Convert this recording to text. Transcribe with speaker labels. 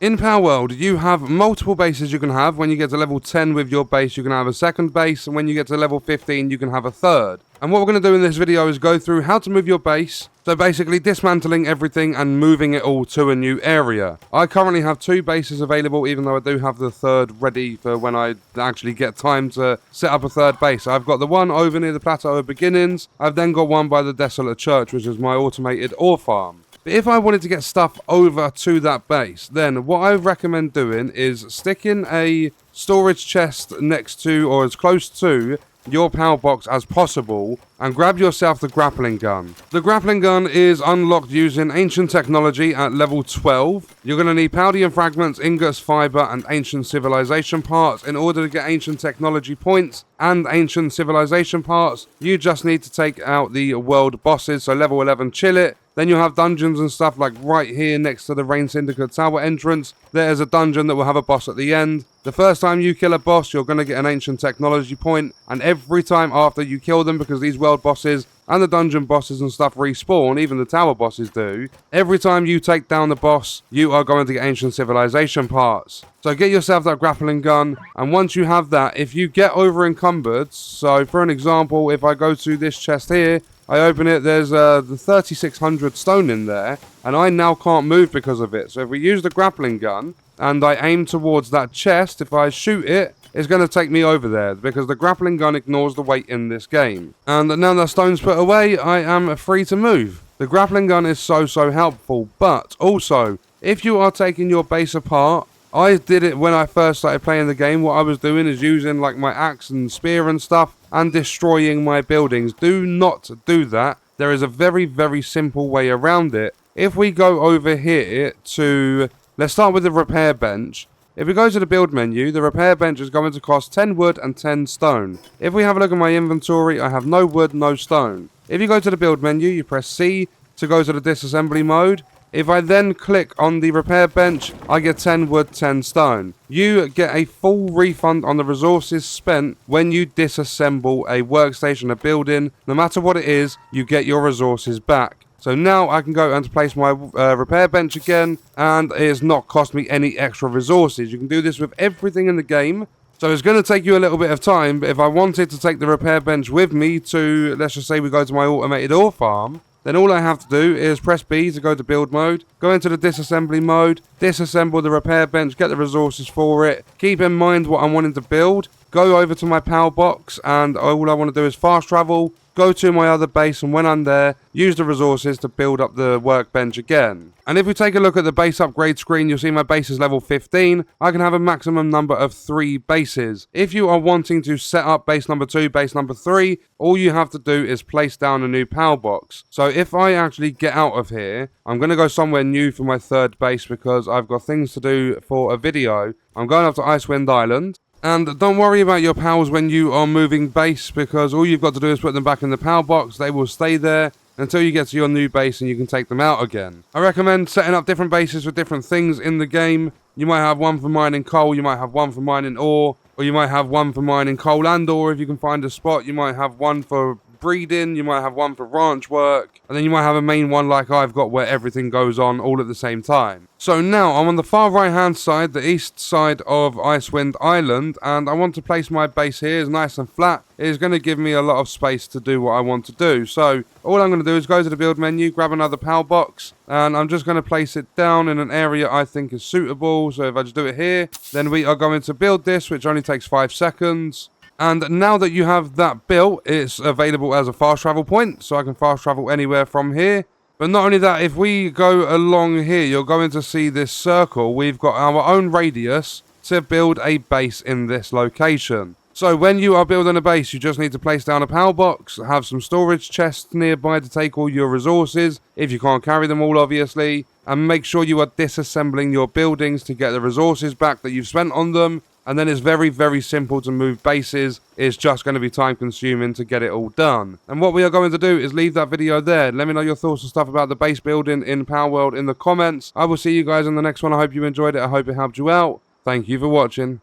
Speaker 1: In Palworld, you have multiple bases you can have. When you get to level 10 with your base, you can have a second base, and when you get to level 15, you can have a third. And what we're going to do in this video is go through how to move your base, so basically dismantling everything and moving it all to a new area. I currently have 2 bases available, even though I do have the third ready for when I actually get time to set up a third base. I've got the one over near the Plateau of Beginnings. I've then got one by the Desolate Church, which is my automated ore farm. But if I wanted to get stuff over to that base, then what I recommend doing is sticking a storage chest next to or as close to your power box as possible and grab yourself the grappling gun. The grappling gun is unlocked using ancient technology at level 12. You're going to need Paldian fragments, ingots, fiber and ancient civilization parts. In order to get ancient technology points and ancient civilization parts, you just need to take out the world bosses, so level 11 chill it. Then you'll have dungeons and stuff like right here next to the Rain Syndicate Tower entrance. There's a dungeon that will have a boss at the end. The first time you kill a boss, you're going to get an ancient technology point. And every time after you kill them, because these world bosses and the dungeon bosses and stuff respawn, even the tower bosses do, every time you take down the boss, you are going to get ancient civilization parts. So get yourself that grappling gun, and once you have that, if you get over encumbered, so for an example, if I go to this chest here, I open it, there's the 3600 stone in there, and I now can't move because of it. So if we use the grappling gun, and I aim towards that chest, if I shoot it, it's going to take me over there, because the grappling gun ignores the weight in this game. And now that stone's put away, I am free to move. The grappling gun is so helpful, but also, if you are taking your base apart, I did it when I first started playing the game. What I was doing is using like my axe and spear and stuff and destroying my buildings. Do not do that. There is a very simple way around it. If we go over here to, let's start with the repair bench. If we go to the build menu, the repair bench is going to cost 10 wood and 10 stone. If we have a look at my inventory, I have no wood, no stone. If you go to the build menu, you press C to go to the disassembly mode. If I then click on the repair bench, I get 10 wood, 10 stone. You get a full refund on the resources spent when you disassemble a workstation, a building. No matter what it is, you get your resources back. So now I can go and place my repair bench again, and it has not cost me any extra resources. You can do this with everything in the game. So it's going to take you a little bit of time, but if I wanted to take the repair bench with me to, let's just say we go to my automated ore farm, then all I have to do is press B to go to build mode, go into the disassembly mode, disassemble the repair bench, get the resources for it, keep in mind what I'm wanting to build, go over to my power box, and all I want to do is fast travel, go to my other base, and when I'm there, use the resources to build up the workbench again. And if we take a look at the base upgrade screen, you'll see my base is level 15. I can have a maximum number of 3 bases. If you are wanting to set up base number 2, base number 3, all you have to do is place down a new power box. So if I actually get out of here, I'm going to go somewhere new for my third base because I've got things to do for a video. I'm going up to Icewind Island. And don't worry about your pals when you are moving base, because all you've got to do is put them back in the power box. They will stay there until you get to your new base and you can take them out again. I recommend setting up different bases for different things in the game. You might have one for mining coal, you might have one for mining ore, or you might have one for mining coal and ore if you can find a spot. You might have one for breeding, you might have one for ranch work, and then you might have a main one like I've got where everything goes on all at the same time. So now I'm on the far right hand side, the east side of Icewind Island, and I want to place my base here. It's nice and flat. It is going to give me a lot of space to do what I want to do. So all I'm going to do is go to the build menu, grab another power box, and I'm just going to place it down in an area I think is suitable. So if I just do it here, then we are going to build this, which only takes 5 seconds. And now that you have that built, it's available as a fast travel point, so I can fast travel anywhere from here. But not only that, if we go along here, you're going to see this circle. We've got our own radius to build a base in this location. So when you are building a base, you just need to place down a power box, have some storage chests nearby to take all your resources, if you can't carry them all obviously, and make sure you are disassembling your buildings to get the resources back that you've spent on them. And then it's very simple to move bases. It's just going to be time consuming to get it all done. And what we are going to do is leave that video there. Let me know your thoughts and stuff about the base building in Palworld in the comments. I will see you guys in the next one. I hope you enjoyed it. I hope it helped you out. Thank you for watching.